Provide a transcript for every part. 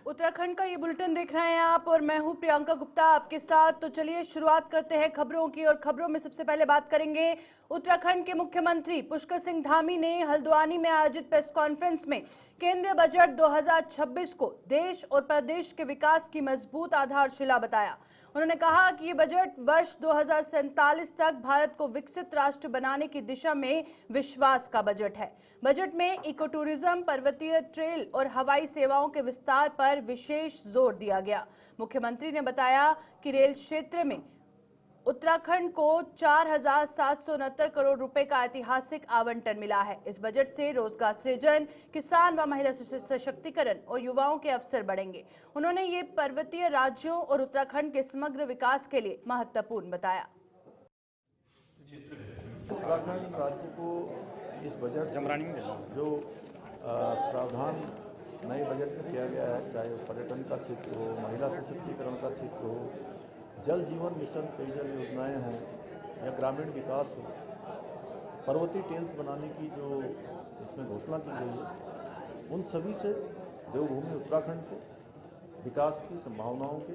उत्तराखंड का ये बुलेटिन देख रहे हैं आप और मैं हूं प्रियंका गुप्ता आपके साथ। तो चलिए शुरुआत करते हैं खबरों की और खबरों में सबसे पहले बात करेंगे उत्तराखंड के मुख्यमंत्री पुष्कर सिंह धामी ने हल्द्वानी में आयोजित प्रेस कॉन्फ्रेंस में केंद्रीय बजट 2026 को देश और प्रदेश के विकास की मजबूत आधारशिला बताया। उन्होंने कहा कि ये बजट वर्ष 2047 तक भारत को विकसित राष्ट्र बनाने की दिशा में विश्वास का बजट है। बजट में इको टूरिज्म, पर्वतीय ट्रेल और हवाई सेवाओं के विस्तार पर विशेष जोर दिया गया। मुख्यमंत्री ने बताया कि रेल क्षेत्र में उत्तराखंड को 4,769 करोड़ रुपए का ऐतिहासिक आवंटन मिला है। इस बजट से रोजगार सृजन, किसान व महिला सशक्तिकरण और युवाओं के अवसर बढ़ेंगे। उन्होंने ये पर्वतीय राज्यों और उत्तराखंड के समग्र विकास के लिए महत्वपूर्ण बताया। उत्तराखंड राज्य को इस बजट से जो प्रावधान नए बजट में किया गया है, चाहे वो पर्यटन का क्षेत्र हो, महिला सशक्तिकरण का क्षेत्र हो, जल जीवन मिशन पेयजल योजनाएं हों या ग्रामीण विकास हो, पर्वतीय टेल्स बनाने की जो इसमें घोषणा की गई है, उन सभी से देवभूमि उत्तराखंड को विकास की संभावनाओं के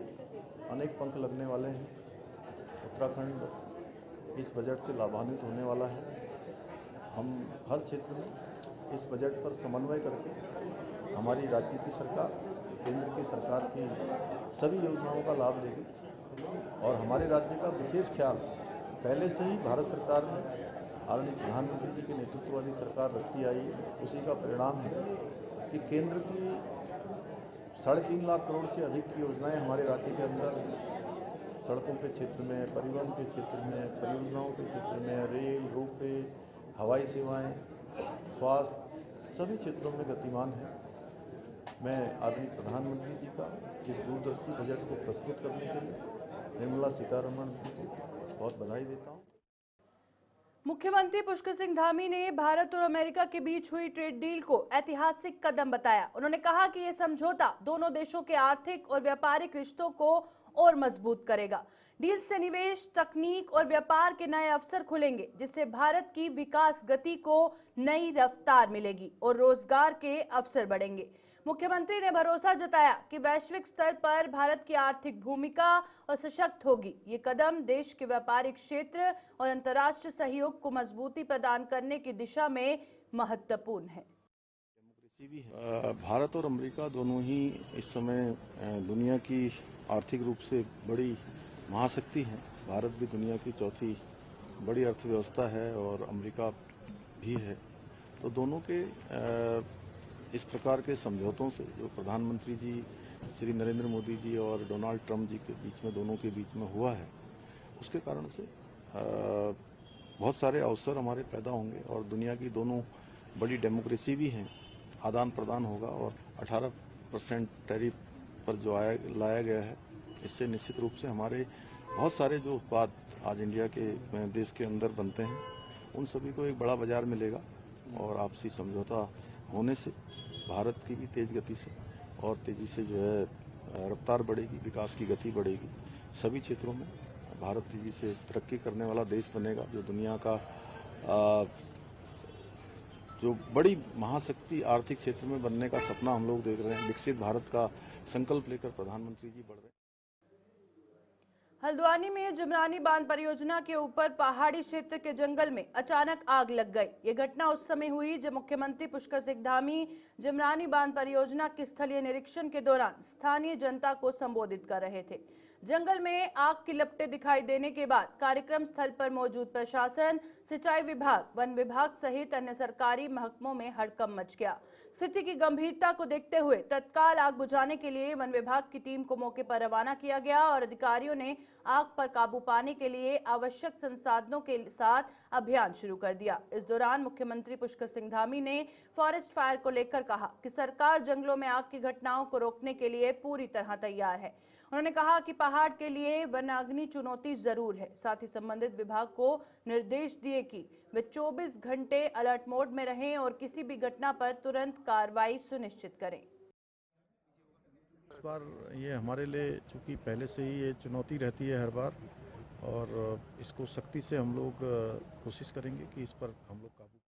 अनेक पंख लगने वाले हैं। उत्तराखंड इस बजट से लाभान्वित होने वाला है। हम हर क्षेत्र में इस बजट पर समन्वय करके हमारी राज्य की सरकार केंद्र की सरकार की सभी योजनाओं का लाभ लेगी और हमारे राज्य का विशेष ख्याल पहले से ही भारत सरकार में आदरणीय प्रधानमंत्री जी के नेतृत्व वाली सरकार रखती आई है। उसी का परिणाम है कि केंद्र की 3.5 लाख करोड़ से अधिक की योजनाएं हमारे राज्य के अंदर सड़कों के क्षेत्र में, परिवहन के क्षेत्र में, परियोजनाओं के क्षेत्र में, रेल, रोपवे, हवाई सेवाएं, स्वास्थ्य सभी क्षेत्रों में गतिमान है। मैं आदरणीय प्रधानमंत्री जी का इस दूरदर्शी बजट को प्रस्तुत करने के लिए निर्मला सीतारमण जी को बहुत बधाई देता हूँ। मुख्यमंत्री पुष्कर सिंह धामी ने भारत और अमेरिका के बीच हुई ट्रेड डील को ऐतिहासिक कदम बताया। उन्होंने कहा कि यह समझौता दोनों देशों के आर्थिक और व्यापारिक रिश्तों को और मजबूत करेगा। डील से निवेश, तकनीक और व्यापार के नए अवसर खुलेंगे, जिससे भारत की विकास गति को नई रफ्तार मिलेगी और रोजगार के अवसर बढ़ेंगे। मुख्यमंत्री ने भरोसा जताया कि वैश्विक स्तर पर भारत की आर्थिक भूमिका और सशक्त होगी। ये कदम देश के व्यापारिक क्षेत्र और अंतर्राष्ट्रीय सहयोग को मजबूती प्रदान करने की दिशा में महत्वपूर्ण है। भारत और अमेरिका दोनों ही इस समय दुनिया की आर्थिक रूप से बड़ी महाशक्ति है। भारत भी दुनिया की चौथी बड़ी अर्थव्यवस्था है और अमेरिका भी है। तो दोनों के इस प्रकार के समझौतों से जो प्रधानमंत्री जी श्री नरेंद्र मोदी जी और डोनाल्ड ट्रंप जी के बीच में, दोनों के बीच में हुआ है, उसके कारण से बहुत सारे अवसर हमारे पैदा होंगे और दुनिया की दोनों बड़ी डेमोक्रेसी भी हैं। आदान प्रदान होगा और 18% टैरिफ पर जो लाया गया है, इससे निश्चित रूप से हमारे बहुत सारे जो उत्पाद आज इंडिया के देश के अंदर बनते हैं, उन सभी को एक बड़ा बाजार मिलेगा और आपसी समझौता होने से भारत की भी तेज गति से और तेजी से जो है रफ्तार बढ़ेगी, विकास की गति बढ़ेगी। सभी क्षेत्रों में भारत तेजी से तरक्की करने वाला देश बनेगा, जो दुनिया का जो बड़ी महाशक्ति आर्थिक क्षेत्र में बनने का सपना हम लोग देख रहे हैं। विकसित भारत का संकल्प लेकर प्रधानमंत्री जी बढ़ रहे हैं। हल्द्वानी में जमरानी बांध परियोजना के ऊपर पहाड़ी क्षेत्र के जंगल में अचानक आग लग गई। ये घटना उस समय हुई जब मुख्यमंत्री पुष्कर सिंह धामी जमरानी बांध परियोजना के स्थलीय निरीक्षण के दौरान स्थानीय जनता को संबोधित कर रहे थे। जंगल में आग की लपटें दिखाई देने के बाद कार्यक्रम स्थल पर मौजूद प्रशासन, सिंचाई विभाग, वन विभाग सहित अन्य सरकारी महकमों में हड़कंप मच गया। स्थिति की गंभीरता को देखते हुए तत्काल आग बुझाने के लिए वन विभाग की टीम को मौके पर रवाना किया गया और अधिकारियों ने आग पर काबू पाने के लिए आवश्यक संसाधनों के साथ अभियान शुरू कर दिया। इस दौरान मुख्यमंत्री पुष्कर सिंह धामी ने फॉरेस्ट फायर को लेकर कहा कि सरकार जंगलों में आग की घटनाओं को रोकने के लिए पूरी तरह तैयार है। उन्होंने कहा कि पहाड़ के लिए वनाग्नि चुनौती जरूर है। साथ ही संबंधित विभाग को निर्देश दिए कि वे 24 घंटे अलर्ट मोड में रहें और किसी भी घटना पर तुरंत कार्रवाई सुनिश्चित करें। इस बार ये हमारे लिए चूंकि पहले से ही ये चुनौती रहती है हर बार, और इसको सख्ती से हम लोग कोशिश करेंगे कि इस पर हम लोग काबू।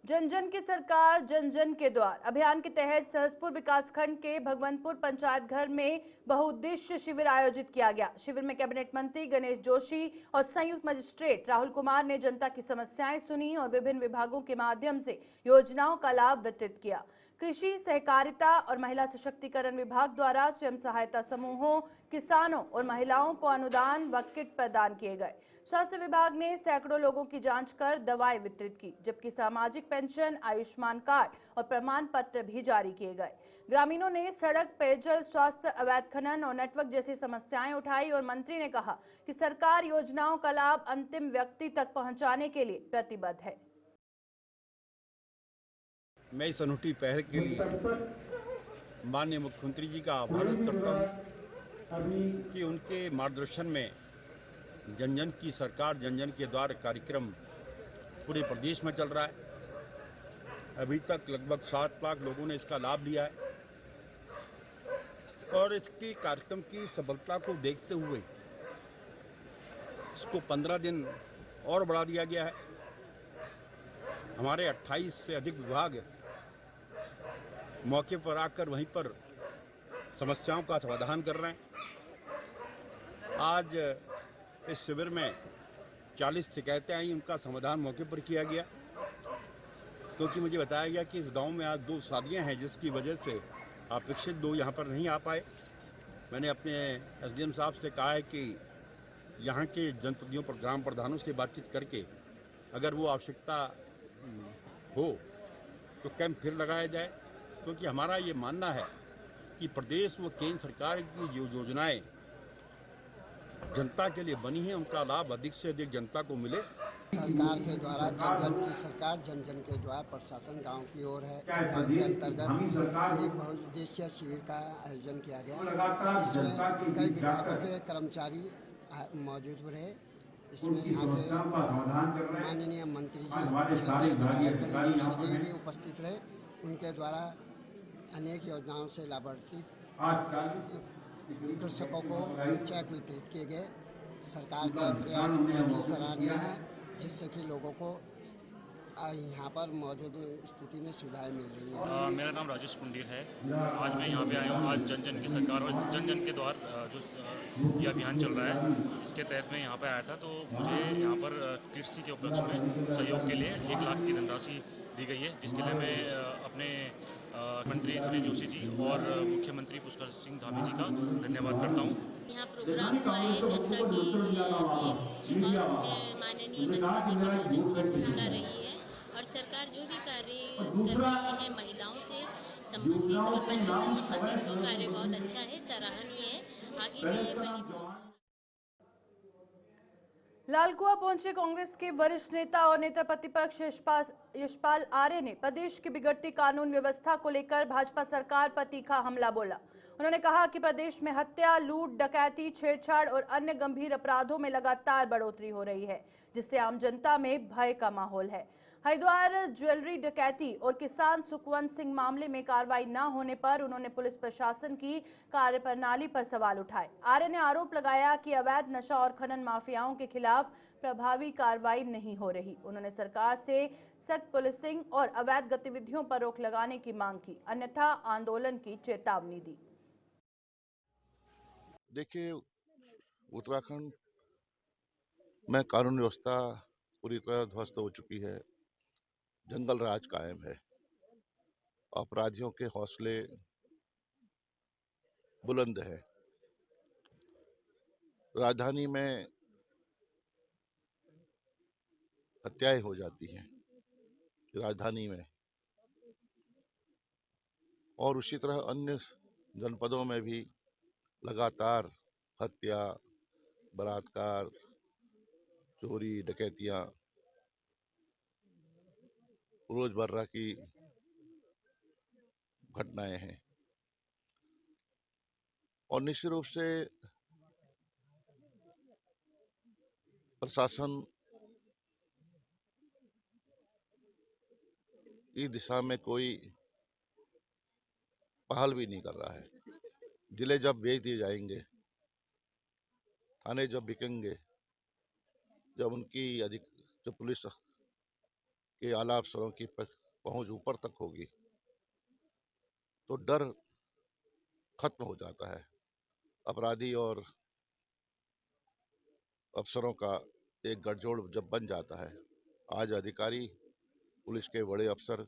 जन जन की सरकार जन जन के द्वार अभियान के तहत सहसपुर विकासखंड के भगवंतपुर पंचायत घर में बहुउद्देश्य शिविर आयोजित किया गया। शिविर में कैबिनेट मंत्री गणेश जोशी और संयुक्त मजिस्ट्रेट राहुल कुमार ने जनता की समस्याएं सुनी और विभिन्न विभागों के माध्यम से योजनाओं का लाभ वितरित किया। कृषि, सहकारिता और महिला सशक्तिकरण विभाग द्वारा स्वयं सहायता समूहों, किसानों और महिलाओं को अनुदान व किट प्रदान किए गए। स्वास्थ्य विभाग ने सैकड़ों लोगों की जांच कर दवाएं वितरित की, जबकि सामाजिक पेंशन, आयुष्मान कार्ड और प्रमाण पत्र भी जारी किए गए। ग्रामीणों ने सड़क, पेयजल, स्वास्थ्य, अवैध खनन और नेटवर्क जैसी समस्याएं उठाई और मंत्री ने कहा कि सरकार योजनाओं का लाभ अंतिम व्यक्ति तक पहुंचाने के लिए प्रतिबद्ध है। मैं इस अनूठी पहल के लिए माननीय मुख्यमंत्री जी का आभार व्यक्त करता हूँ कि उनके मार्गदर्शन में जन जन की सरकार जन जन के द्वार कार्यक्रम पूरे प्रदेश में चल रहा है। अभी तक लगभग 7 लाख लोगों ने इसका लाभ लिया है और इसके कार्यक्रम की सफलता को देखते हुए इसको 15 दिन और बढ़ा दिया गया है। हमारे 28 से अधिक विभाग मौके पर आकर वहीं पर समस्याओं का समाधान कर रहे हैं। आज इस शिविर में 40 शिकायतें आई, उनका समाधान मौके पर किया गया, क्योंकि मुझे बताया गया कि इस गांव में आज 2 शादियां हैं जिसकी वजह से अपेक्षित लोग यहां पर नहीं आ पाए। मैंने अपने एसडीएम साहब से कहा है कि यहां के जनप्रतिनिधियों पर ग्राम प्रधानों से बातचीत करके अगर वो आवश्यकता हो तो कैंप फिर लगाया जाए, क्योंकि हमारा ये मानना है कि प्रदेश व केंद्र सरकार की जो योजनाएं जनता के लिए बनी हैं उनका लाभ अधिक से अधिक जनता को मिले। सरकार के द्वारा जन जन की सरकार जन जन के द्वारा प्रशासन गांव की ओर है। अभियान के अंतर्गत एक बहुउद्देशीय शिविर का आयोजन किया गया। इसमें कई विभागों के कर्मचारी मौजूद रहे। इसमें यहाँ के माननीय मंत्री जी, क्षेत्रीय विधायक भी उपस्थित रहे। उनके द्वारा अनेक योजनाओं से लाभार्थी कृषकों को चेक वितरित किए गए। सरकार का प्रयास बहुत ही सराहनीय है, जिससे कि लोगों को यहाँ पर मौजूद स्थिति में सुविधाएं मिल रही हैं। मेरा नाम राजेश पुंडीर है। आज मैं यहाँ पे आया हूँ। आज जन जन की सरकार और जन जन के द्वार जो ये अभियान चल रहा है, इसके तहत मैं यहाँ पे आया था। तो मुझे यहाँ पर कृषि के उपलक्ष्य में सहयोग के लिए 1 लाख की धनराशि दी गई है, जिसके लिए मैं अपने मंत्री गणेश जोशी जी और मुख्यमंत्री पुष्कर सिंह धामी जी का धन्यवाद करता हूँ। यहाँ प्रोग्राम हुआ है जनता के लिए और इसमें माननीय मंत्री जी की बहुत अच्छी भूमिका रही है और सरकार जो भी कार्य कर रही है महिलाओं से संबंधित और बच्चों से संबंधित वो कार्य बहुत अच्छा है, सराहनीय है। आगे भी ये फलीभूत। लालकुआ पहुंचे कांग्रेस के वरिष्ठ नेता और नेता प्रतिपक्ष यशपाल आर्य ने प्रदेश की बिगड़ती कानून व्यवस्था को लेकर भाजपा सरकार पर तीखा हमला बोला। उन्होंने कहा कि प्रदेश में हत्या, लूट, डकैती, छेड़छाड़ और अन्य गंभीर अपराधों में लगातार बढ़ोतरी हो रही है, जिससे आम जनता में भय का माहौल है। हरिद्वार ज्वेलरी डकैती और किसान सुखवंत सिंह मामले में कार्रवाई न होने पर उन्होंने पुलिस प्रशासन की कार्यप्रणाली पर सवाल उठाए। आर्य ने आरोप लगाया कि अवैध नशा और खनन माफियाओं के खिलाफ प्रभावी कार्रवाई नहीं हो रही। उन्होंने सरकार से सख्त पुलिसिंग और अवैध गतिविधियों पर रोक लगाने की मांग की, अन्यथा आंदोलन की चेतावनी दी। देखिए, उत्तराखंड में कानून व्यवस्था पूरी तरह ध्वस्त हो चुकी है। जंगल राज कायम है। अपराधियों के हौसले बुलंद है। राजधानी में हत्याएं हो जाती हैं राजधानी में, और उसी तरह अन्य जनपदों में भी लगातार हत्या, बलात्कार, चोरी, डकैतियां रोजमर्रा की घटनाएं हैं। और निश्चित रूप से प्रशासन इस दिशा में कोई पहल भी नहीं कर रहा है। जिले जब बेच दिए जाएंगे, थाने जब बिकेंगे, जब उनकी जो पुलिस कि आला अफसरों की पहुंच ऊपर तक होगी तो डर खत्म हो जाता है। अपराधी और अफसरों का एक गठजोड़ जब बन जाता है, आज अधिकारी, पुलिस के बड़े अफसर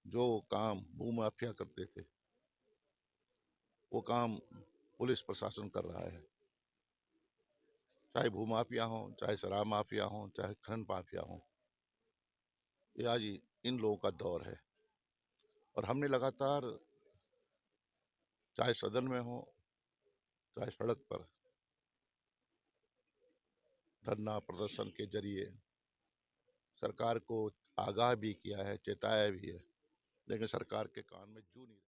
जो काम भूमाफिया करते थे वो काम पुलिस प्रशासन कर रहा है। चाहे भूमाफिया हो, चाहे शराब माफिया हो, चाहे खनन माफिया हो, ये आज इन लोगों का दौर है। और हमने लगातार, चाहे सदन में हो चाहे सड़क पर, धरना प्रदर्शन के जरिए सरकार को आगाह भी किया है, चेताया भी है, लेकिन सरकार के कान में जू नहीं।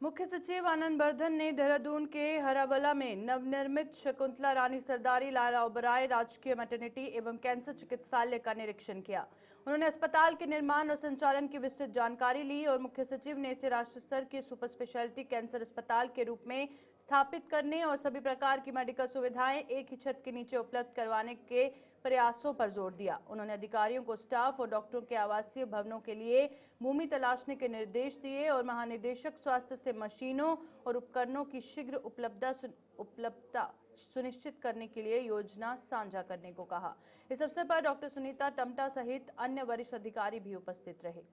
मुख्य सचिव आनंद बर्धन ने देहरादून के हरावला में नवनिर्मित शकुंतला रानी सरदारी लाला ओबराय राजकीय मैटरनिटी एवं कैंसर चिकित्सालय का निरीक्षण किया। उन्होंने अस्पताल के निर्माण और संचालन की विस्तृत जानकारी ली और मुख्य सचिव ने इसे राष्ट्र स्तर के सुपर स्पेशलिटी कैंसर अस्पताल के रूप में स्थापित करने और सभी प्रकार की मेडिकल सुविधाएं एक ही छत के नीचे उपलब्ध करवाने के प्रयासों पर जोर दिया। उन्होंने अधिकारियों को स्टाफ और डॉक्टरों के आवासीय भवनों के लिए भूमि तलाशने के निर्देश दिए और महानिदेशक स्वास्थ्य से मशीनों और उपकरणों की शीघ्र उपलब्धता सुनिश्चित करने के लिए योजना साझा करने को कहा। इस अवसर पर डॉक्टर सुनीता टमटा सहित अन्य वरिष्ठ अधिकारी भी उपस्थित रहे।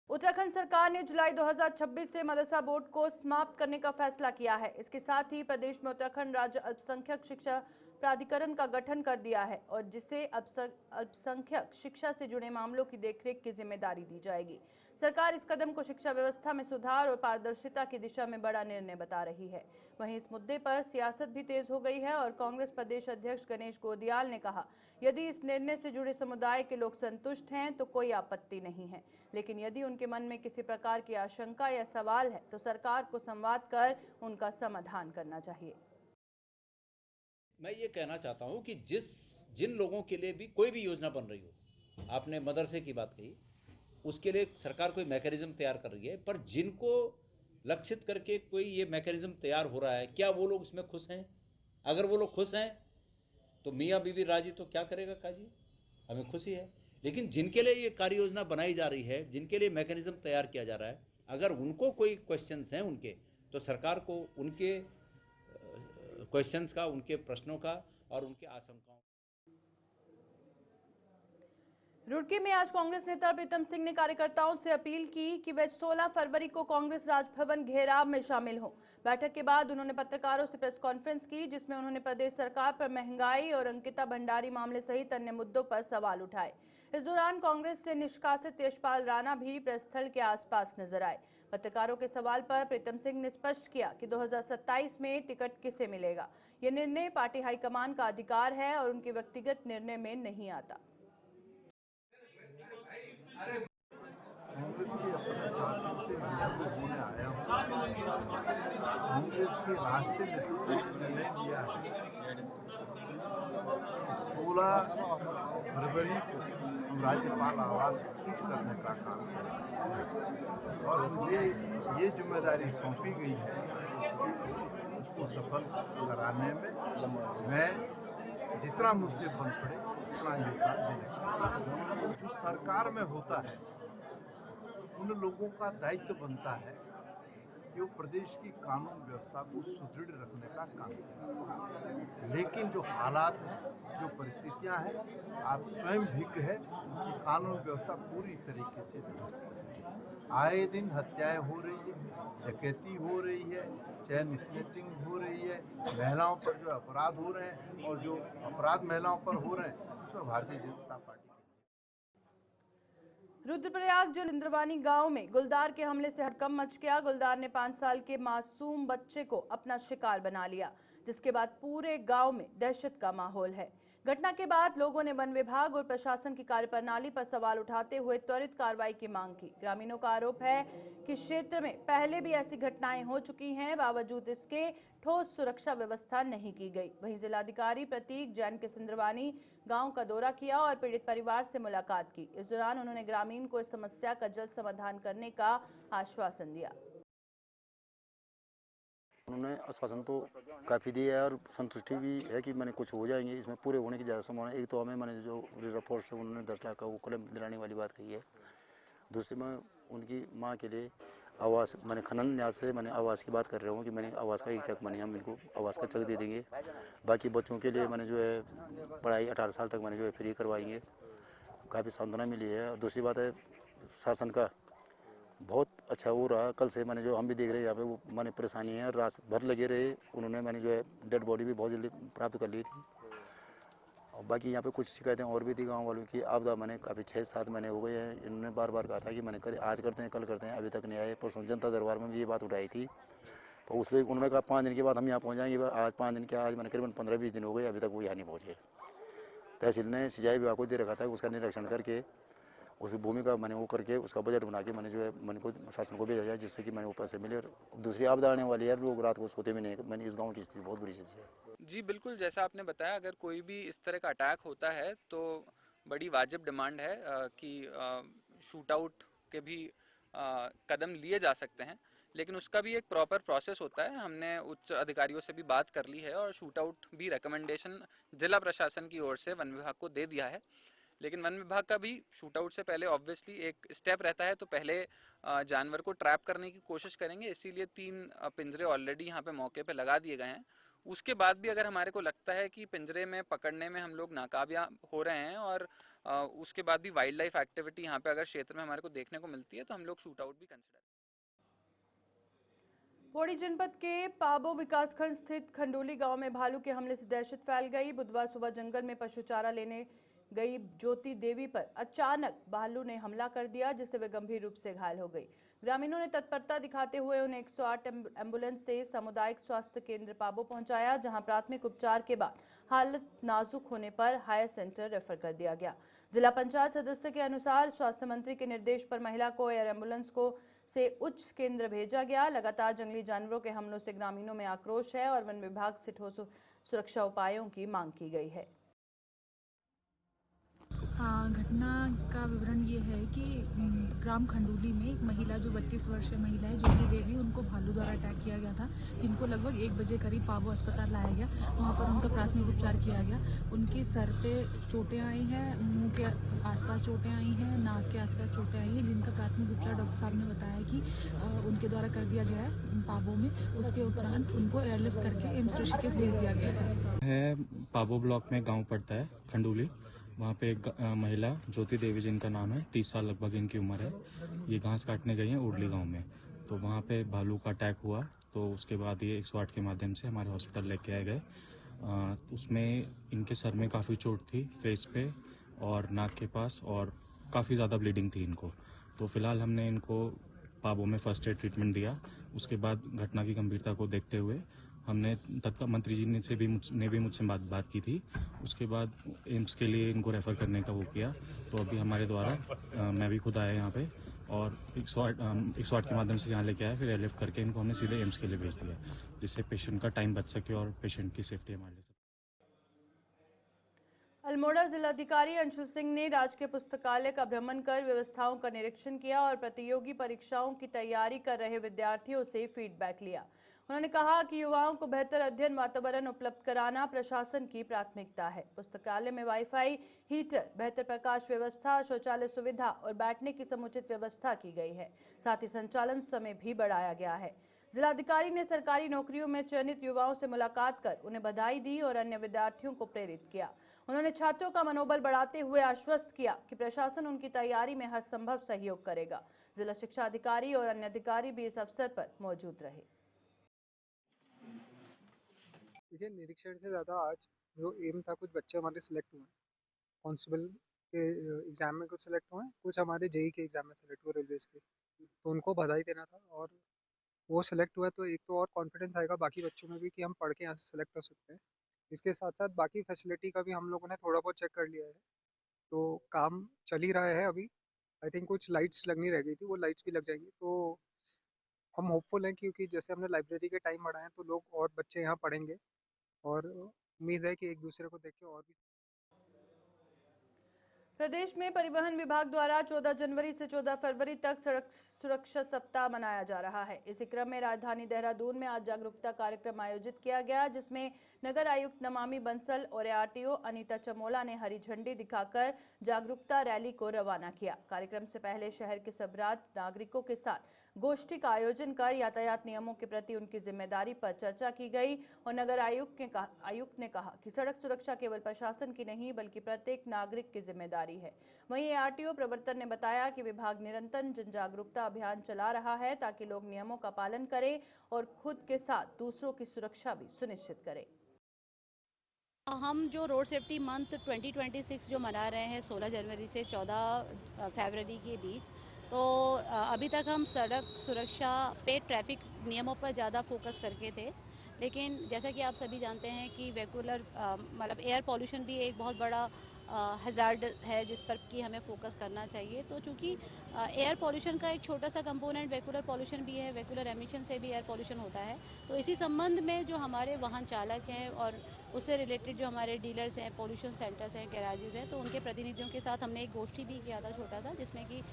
उत्तराखंड सरकार ने जुलाई 2026 से मदरसा बोर्ड को समाप्त करने का फैसला किया है। इसके साथ ही प्रदेश में उत्तराखंड राज्य अल्पसंख्यक शिक्षा प्राधिकरण का गठन कर दिया है और जिसे अल्पसंख्यक शिक्षा से जुड़े मामलों की देखरेख की जिम्मेदारी दी जाएगी। सरकार इस कदम को शिक्षा व्यवस्था में सुधार और पारदर्शिता की दिशा में बड़ा निर्णय बता रही है। वहीं इस मुद्दे पर सियासत भी तेज हो गई है और कांग्रेस प्रदेश अध्यक्ष गणेश गोदियाल ने कहा, यदि इस निर्णय से जुड़े समुदाय के लोग संतुष्ट हैं तो कोई आपत्ति नहीं है, लेकिन यदि उनके मन में किसी प्रकार की आशंका या सवाल है तो सरकार को संवाद कर उनका समाधान करना चाहिए। मैं ये कहना चाहता हूँ कि जिन लोगों के लिए भी कोई भी योजना बन रही हो, आपने मदरसे की बात कही, उसके लिए सरकार कोई मैकेनिज्म तैयार कर रही है, पर जिनको लक्षित करके कोई ये मैकेनिज्म तैयार हो रहा है, क्या वो लोग इसमें खुश हैं? अगर वो लोग खुश हैं तो मियाँ बीवी राजी तो क्या करेगा काजी, हमें खुशी है। लेकिन जिनके लिए ये कार्य योजना बनाई जा रही है, जिनके लिए मैकेनिज्म तैयार किया जा रहा है, अगर उनको कोई क्वेश्चंस हैं उनके, तो सरकार को उनके क्वेश्चंस का, उनके प्रश्नों का और उनके आशंकाओं। रुड़की में आज कांग्रेस नेता प्रीतम सिंह ने कार्यकर्ताओं से अपील की कि वे 16 फरवरी को कांग्रेस राजभवन घेराव में शामिल हों। बैठक के बाद उन्होंने पत्रकारों से प्रेस कॉन्फ्रेंस की, जिसमें उन्होंने प्रदेश सरकार पर महंगाई और अंकिता भंडारी मामले सहित अन्य मुद्दों पर सवाल उठाए। इस दौरान कांग्रेस से निष्कासित यशपाल राणा भी प्रेस स्थल के आसपास नजर आए। पत्रकारों के सवाल पर प्रीतम सिंह ने स्पष्ट किया कि 2027 में टिकट किसे मिलेगा, ये निर्णय पार्टी हाईकमान का अधिकार है और उनके व्यक्तिगत निर्णय में नहीं आता। कांग्रेस के अपने साथियों से इंटरव्यू होने आया हूँ। कांग्रेस के राष्ट्रीय नेतृत्व ने निर्णय लिया है कि 16 फरवरी को हम राज्यपाल आवास को कूच करने का काम करेंगे और मुझे ये जिम्मेदारी सौंपी गई है कि उसको सफल कराने में मैं जितना मुझसे बन पड़े उतना योगदान देने का। जो सरकार में होता है उन लोगों का दायित्व बनता है कि वो प्रदेश की कानून व्यवस्था को सुदृढ़ रखने का काम करें। लेकिन जो हालात हैं, जो परिस्थितियां हैं, आप स्वयं भिज्ञ है कि कानून व्यवस्था पूरी तरीके से ध्वस्त है। आए दिन हत्याएं हो रही है, डकैती हो रही है, चैन स्नैचिंग हो रही है, महिलाओं पर जो अपराध हो रहे हैं और जो अपराध महिलाओं पर हो रहे हैं उसमें भारतीय जनता पार्टी। रुद्रप्रयाग जिले इंद्रवानी गांव में गुलदार के हमले से हड़कंप मच गया। गुलदार ने 5 साल के मासूम बच्चे को अपना शिकार बना लिया, जिसके बाद पूरे गांव में दहशत का माहौल है। घटना के बाद लोगों ने वन विभाग और प्रशासन की कार्यप्रणाली पर सवाल उठाते हुए त्वरित कार्रवाई की मांग की। ग्रामीणों का आरोप है कि क्षेत्र में पहले भी ऐसी घटनाएं हो चुकी हैं, बावजूद इसके ठोस सुरक्षा व्यवस्था नहीं की गई। वहीं जिलाधिकारी प्रतीक जैन के सिंद्रवानी गांव का दौरा किया और पीड़ित परिवार से मुलाकात की। इस दौरान उन्होंने ग्रामीण को इस समस्या का जल्द समाधान करने का आश्वासन दिया। उन्होंने आश्वासन तो काफ़ी दिया है और संतुष्टि भी है कि मैंने कुछ हो जाएंगे, इसमें पूरे होने की ज़्यादा संभावना है। एक तो हमें मैंने जो रिपोर्ट से उन्होंने 10 लाख का वो कलम दिलाने वाली बात कही है। दूसरी मैं उनकी माँ के लिए आवास मैंने खनन न्यास से मैंने आवास की बात कर रहा हूँ कि मैंने आवास का एक चेक मैंने हम इनको आवास का चेक दे देंगे। बाकी बच्चों के लिए मैंने जो है पढ़ाई 18 साल तक मैंने जो है फ्री करवाएंगे। काफ़ी सांत्वना मिली है। और दूसरी बात है शासन का बहुत अच्छा हो रहा। कल से मैंने जो हम भी देख रहे हैं यहाँ पे वो मैंने परेशानी है, रात भर लगे रहे उन्होंने, मैंने जो है डेड बॉडी भी बहुत जल्दी प्राप्त कर ली थी। और बाकी यहाँ पे कुछ शिकायतें और भी थी गांव वालों की। आपदा मैंने काफ़ी 6-7 महीने हो गए हैं, इन्होंने बार बार कहा था कि मैंने आज करते हैं कल करते हैं, अभी तक नहीं आए। परसों जनता दरबार में भी ये बात उठाई थी तो उस पर उन्होंने कहा 5 दिन के बाद हम यहाँ पहुँच जाएंगे। आज 5 दिन के आज मैंने करीबन 15-20 दिन हो गए, अभी तक वो यहाँ नहीं पहुँचे। तहसील ने सिंचाई विभाग को दे रखा था, उसका निरीक्षण करके उस भूमि का मैंने वो करके उसका बजट बना के मैंने जो है मैंने को शासन को भेजा जाए जिससे कि मैंने वो पैसे मिले। और दूसरी आपदा आने वाली है, लोग रात को सोते भी नहीं। मैंने इस गांव की स्थिति बहुत बुरी स्थिति है। जी बिल्कुल, जैसा आपने बताया, अगर कोई भी इस तरह का अटैक होता है तो बड़ी वाजिब डिमांड है कि शूट आउट के भी कदम लिए जा सकते हैं, लेकिन उसका भी एक प्रॉपर प्रोसेस होता है। हमने उच्च अधिकारियों से भी बात कर ली है और शूट आउट भी रिकमेंडेशन जिला प्रशासन की ओर से वन विभाग को दे दिया है। लेकिन वन विभाग का भी शूट आउट से पहले ऑब्वियसली एक स्टेप रहता है, तो पहले जानवर को ट्रैप करने की कोशिश करेंगे, इसीलिए 3 पिंजरे ऑलरेडी यहाँ पे मौके पे लगा दिए गए हैं। उसके बाद भी अगर हमारे को लगता है कि पिंजरे में पकड़ने में हम लोग नाकामयाब हो रहे हैं और उसके बाद भी वाइल्ड लाइफ एक्टिविटी यहाँ पे अगर क्षेत्र में हमारे को देखने को मिलती है तो हम लोग शूट आउट भी कंसिडर। पौड़ी जनपद के पाबो विकासखंड स्थित खंडोली गांव में भालू के हमले से दहशत फैल गई। बुधवार सुबह जंगल में पशु चारा लेने गई ज्योति देवी पर अचानक भालू ने हमला कर दिया, जिससे वे गंभीर रूप से घायल हो गई। ग्रामीणों ने तत्परता दिखाते हुए उन्हें 108 एम्बुलेंस से सामुदायिक स्वास्थ्य केंद्र पाबो पहुंचाया, जहां प्राथमिक उपचार के बाद हालत नाजुक होने पर हायर सेंटर रेफर कर दिया गया। जिला पंचायत सदस्य के अनुसार स्वास्थ्य मंत्री के निर्देश पर महिला को एयर एम्बुलेंस को से उच्च केंद्र भेजा गया। लगातार जंगली जानवरों के हमलों से ग्रामीणों में आक्रोश है और वन विभाग से ठोस सुरक्षा उपायों की मांग की गई है। घटना का विवरण ये है कि ग्राम खंडोली में एक महिला जो 32 वर्षीय महिला है ज्योति देवी, उनको भालू द्वारा अटैक किया गया था। इनको लगभग 1 बजे करीब पाबो अस्पताल लाया गया, वहाँ पर उनका प्राथमिक उपचार किया गया। उनके सर पे चोटें आई हैं, मुंह के आसपास चोटें आई हैं, नाक के आसपास चोटें आई हैं, जिनका प्राथमिक उपचार डॉक्टर साहब ने बताया कि उनके द्वारा कर दिया गया है पाबो में। उसके उपरांत उनको एयरलिफ्ट करके एम्स ऋषिकेश भेज दिया गया है। पाबो ब्लॉक में गाँव पड़ता है खंडोली, वहाँ पे एक महिला ज्योति देवी जिनका नाम है, 30 साल लगभग इनकी उम्र है, ये घास काटने गई हैं उड़ली गांव में। तो वहाँ पे भालू का अटैक हुआ, तो उसके बाद ये 108 के माध्यम से हमारे हॉस्पिटल लेके आए गए। उसमें इनके सर में काफ़ी चोट थी, फेस पे और नाक के पास, और काफ़ी ज़्यादा ब्लीडिंग थी इनको। तो फिलहाल हमने इनको पाबो में फर्स्ट एड ट्रीटमेंट दिया। उसके बाद घटना की गंभीरता को देखते हुए हमने तत्काल मंत्री जी ने भी मुझसे बात की थी। उसके बाद एम्स के लिए इनको रेफ़र करने का वो किया। तो अभी हमारे द्वारा मैं भी खुद आया यहाँ पे और 108 के माध्यम से यहाँ लेके आया, फिर एयरलिफ्ट करके इनको हमने सीधे एम्स के लिए भेज दिया, जिससे पेशेंट का टाइम बच सके और पेशेंट की सेफ्टी हमारे लिए। अल्मोड़ा जिलाधिकारी अंशुल सिंह ने राजकीय पुस्तकालय का भ्रमण कर व्यवस्थाओं का निरीक्षण किया और प्रतियोगी परीक्षाओं की तैयारी कर रहे विद्यार्थियों से फीडबैक लिया। उन्होंने कहा कि युवाओं को बेहतर अध्ययन वातावरण उपलब्ध कराना प्रशासन की प्राथमिकता है। पुस्तकालय में वाईफाई, हीटर, बेहतर प्रकाश व्यवस्था, शौचालय सुविधा और बैठने की समुचित व्यवस्था की गई है। साथ ही संचालन समय भी बढ़ाया गया है। जिलाधिकारी ने सरकारी नौकरियों में चयनित युवाओं से मुलाकात कर उन्हें बधाई दी और अन्य विद्यार्थियों को प्रेरित किया। उन्होंने छात्रों का मनोबल बढ़ाते हुए आश्वस्त किया कि प्रशासन उनकी तैयारी में हर संभव सहयोग करेगा। जिला शिक्षा अधिकारी और अन्य अधिकारी भी इस अवसर पर मौजूद रहे। देखिए, निरीक्षण से ज़्यादा आज जो एम था, कुछ बच्चे हमारे सिलेक्ट हुए हैं, कांस्टेबल के एग्ज़ाम में कुछ सिलेक्ट हुए हैं, कुछ हमारे जेई के एग्ज़ाम में सिलेक्ट हुए रेलवेज़ के, तो उनको बधाई देना था। और वो सिलेक्ट हुआ तो एक तो और कॉन्फिडेंस आएगा बाकी बच्चों में भी कि हम पढ़ के यहाँ से सिलेक्ट कर सकते हैं। इसके साथ साथ बाकी फैसिलिटी का भी हम लोगों ने थोड़ा बहुत चेक कर लिया है, तो काम चल ही रहा है। अभी आई थिंक कुछ लाइट्स लगनी रह गई थी, वो लाइट्स भी लग जाएंगी। तो हम होपफुल हैं, क्योंकि जैसे हमने लाइब्रेरी के टाइम बढ़ाए हैं तो लोग और बच्चे यहाँ पढ़ेंगे और उम्मीद है कि एक दूसरे को देख के और भी। प्रदेश में परिवहन विभाग द्वारा 14 जनवरी से 14 फरवरी तक सड़क सुरक्षा सप्ताह मनाया जा रहा है। इसी क्रम में राजधानी देहरादून में आज जागरूकता कार्यक्रम आयोजित किया गया, जिसमें नगर आयुक्त नमामि बंसल और आरटीओ अनीता चमोला ने हरी झंडी दिखाकर जागरूकता रैली को रवाना किया। कार्यक्रम से पहले शहर के सब नागरिकों के साथ गोष्ठी का आयोजन कर यातायात नियमों के प्रति उनकी जिम्मेदारी पर चर्चा की गई और नगर आयुक्त ने कहा कि सड़क सुरक्षा केवल प्रशासन की नहीं बल्कि प्रत्येक नागरिक की जिम्मेदारी है। वहीं आरटीओ प्रवर्तन ने बताया कि विभाग निरंतर जन जागरूकता अभियान चला रहा है ताकि लोग नियमों का पालन करें और खुद के साथ दूसरों की सुरक्षा भी सुनिश्चित करें। हम जो रोड सेफ्टी मंथ 2026 जो मना रहे हैं 16 जनवरी से 14 फरवरी के बीच, तो अभी तक हम सड़क सुरक्षा पे ट्रैफिक नियमों पर ज़्यादा फोकस करके थे, लेकिन जैसा कि आप सभी जानते हैं कि वेहिकुलर मतलब एयर पॉल्यूशन भी एक बहुत बड़ा हज़ार्ड है जिस पर कि हमें फोकस करना चाहिए। तो चूँकि एयर पॉल्यूशन का एक छोटा सा कंपोनेंट वेहिकुलर पॉल्यूशन भी है, वेहिकुलर एमिशन से भी एयर पॉल्यूशन होता है, तो इसी संबंध में जो हमारे वाहन चालक हैं और उससे रिलेटेड जो हमारे डीलर्स हैं, पॉल्यूशन सेंटर्स हैं, गैराजेस हैं, तो उनके प्रतिनिधियों के साथ हमने एक गोष्ठी भी किया था छोटा सा, जिसमें कि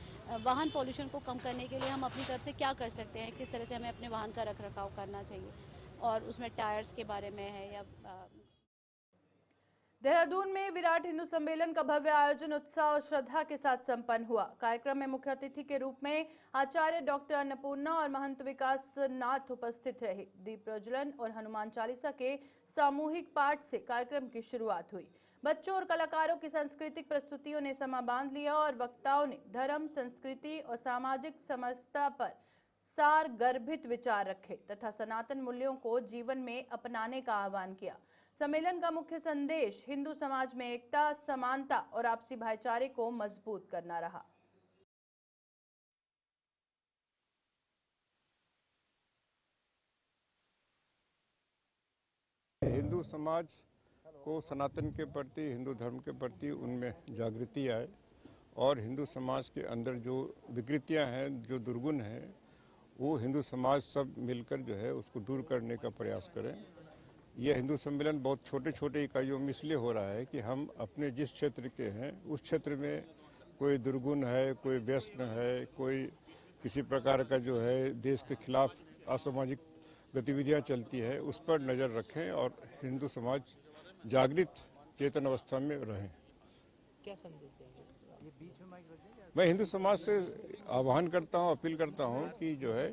वाहन पॉल्यूशन को कम करने के लिए हम अपनी तरफ से क्या कर सकते हैं, किस तरह से हमें अपने वाहन का रख रखाव करना चाहिए, और उसमें टायर्स के बारे में है या देहरादून में विराट हिंदू सम्मेलन का भव्य आयोजन उत्साह और श्रद्धा के साथ संपन्न हुआ। कार्यक्रम में मुख्य अतिथि के रूप में आचार्य डॉक्टर अन्नपूर्णा और महंत विकास नाथ उपस्थित रहे। दीप प्रज्वलन और हनुमान चालीसा के सामूहिक पाठ से कार्यक्रम की शुरुआत हुई। बच्चों और कलाकारों की सांस्कृतिक प्रस्तुतियों ने समा बांध लिया और वक्ताओं ने धर्म, संस्कृति और सामाजिक समरसता पर सार गर्भित विचार रखे तथा सनातन मूल्यों को जीवन में अपनाने का आह्वान किया। सम्मेलन का मुख्य संदेश हिंदू समाज में एकता, समानता और आपसी भाईचारे को मजबूत करना रहा। हिंदू समाज को सनातन के प्रति, हिंदू धर्म के प्रति उनमें जागृति आए और हिंदू समाज के अंदर जो विकृतियां हैं, जो दुर्गुण हैं, वो हिंदू समाज सब मिलकर जो है उसको दूर करने का प्रयास करें। यह हिंदू सम्मेलन बहुत छोटे छोटे इकाइयों में इसलिए हो रहा है कि हम अपने जिस क्षेत्र के हैं उस क्षेत्र में कोई दुर्गुण है, कोई व्यसन है, कोई किसी प्रकार का जो है देश के खिलाफ असामाजिक गतिविधियां चलती है, उस पर नज़र रखें और हिंदू समाज जागृत चेतन अवस्था में रहें। क्या संदेश देंगे? मैं हिंदू समाज से आह्वान करता हूं, अपील करता हूं कि जो है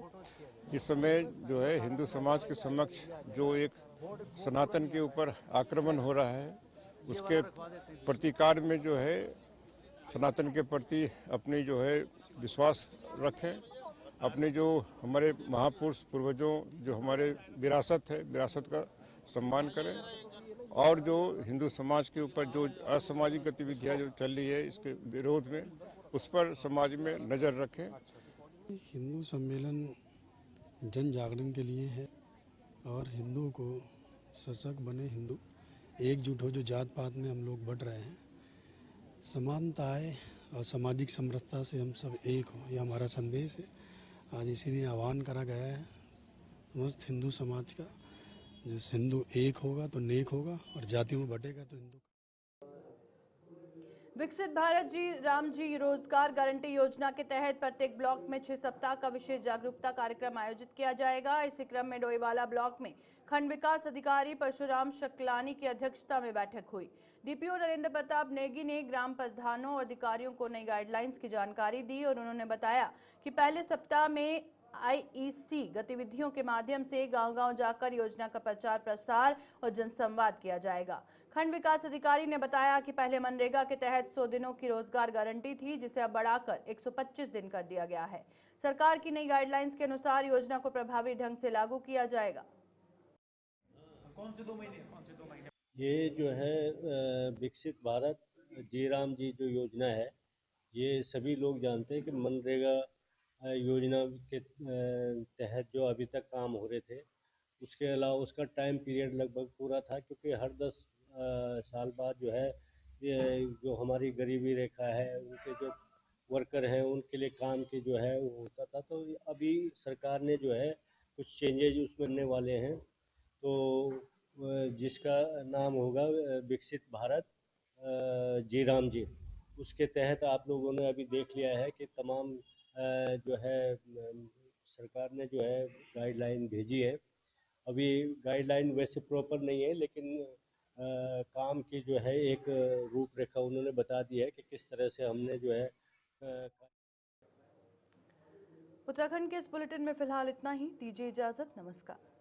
इस समय जो है हिंदू समाज के समक्ष जो एक सनातन के ऊपर आक्रमण हो रहा है, उसके प्रतिकार में जो है सनातन के प्रति अपनी जो है विश्वास रखें, अपने जो हमारे महापुरुष पूर्वजों जो हमारे विरासत है, विरासत का सम्मान करें और जो हिंदू समाज के ऊपर जो असामाजिक गतिविधियां जो चल रही है इसके विरोध में उस पर समाज में नज़र रखें। हिंदू सम्मेलन जन जागरण के लिए है और हिंदू को सशक्त बने, हिंदू एकजुट हो, जो जात पात में हम लोग बढ़ रहे हैं, समानता आए और सामाजिक समरसता से हम सब एक हो, ये हमारा संदेश है। आज इसीलिए आह्वान करा गया है समस्त हिंदू समाज का, जो हिंदू एक होगा तो नेक होगा और जातियों में बटेगा तो हिंदू। विकसित भारत जी राम जी रोजगार गारंटी योजना के तहत प्रत्येक ब्लॉक में 6 सप्ताह का विशेष जागरूकता कार्यक्रम आयोजित किया जाएगा। इसी क्रम में डोईवाला ब्लॉक में खंड विकास अधिकारी परशुराम शकलानी की अध्यक्षता में बैठक हुई। डीपीओ नरेंद्र प्रताप नेगी ने ग्राम प्रधानों और अधिकारियों को नई गाइडलाइंस की जानकारी दी और उन्होंने बताया कि पहले सप्ताह में आईईसी गतिविधियों के माध्यम से गांव-गांव जाकर योजना का प्रचार प्रसार और जनसंवाद किया जाएगा। खंड विकास अधिकारी ने बताया कि पहले मनरेगा के तहत 100 दिनों की रोजगार गारंटी थी, जिसे अब बढ़ाकर 125 दिन कर दिया गया है। सरकार की नई गाइडलाइंस के अनुसार योजना को प्रभावी ढंग से लागू किया जाएगा। कौन से 2 महीने? ये जो है विकसित भारत जी राम जी जो योजना है, ये सभी लोग जानते हैं कि मनरेगा योजना के तहत जो अभी तक काम हो रहे थे, उसके अलावा उसका टाइम पीरियड लगभग पूरा था, क्योंकि हर 10 साल बाद जो है ये जो हमारी गरीबी रेखा है उनके जो वर्कर हैं उनके लिए काम के जो है वो होता था। तो अभी सरकार ने जो है कुछ चेंजेज उसमें करने वाले हैं, तो जिसका नाम होगा विकसित भारत जी राम जी। उसके तहत आप लोगों ने अभी देख लिया है कि तमाम जो है सरकार ने जो है गाइडलाइन भेजी है। अभी गाइडलाइन वैसे प्रॉपर नहीं है, लेकिन काम की जो है एक रूपरेखा उन्होंने बता दी है कि किस तरह से हमने जो है उत्तराखंड के इस बुलेटिन में फिलहाल इतना ही। दीजिए इजाजत। नमस्कार।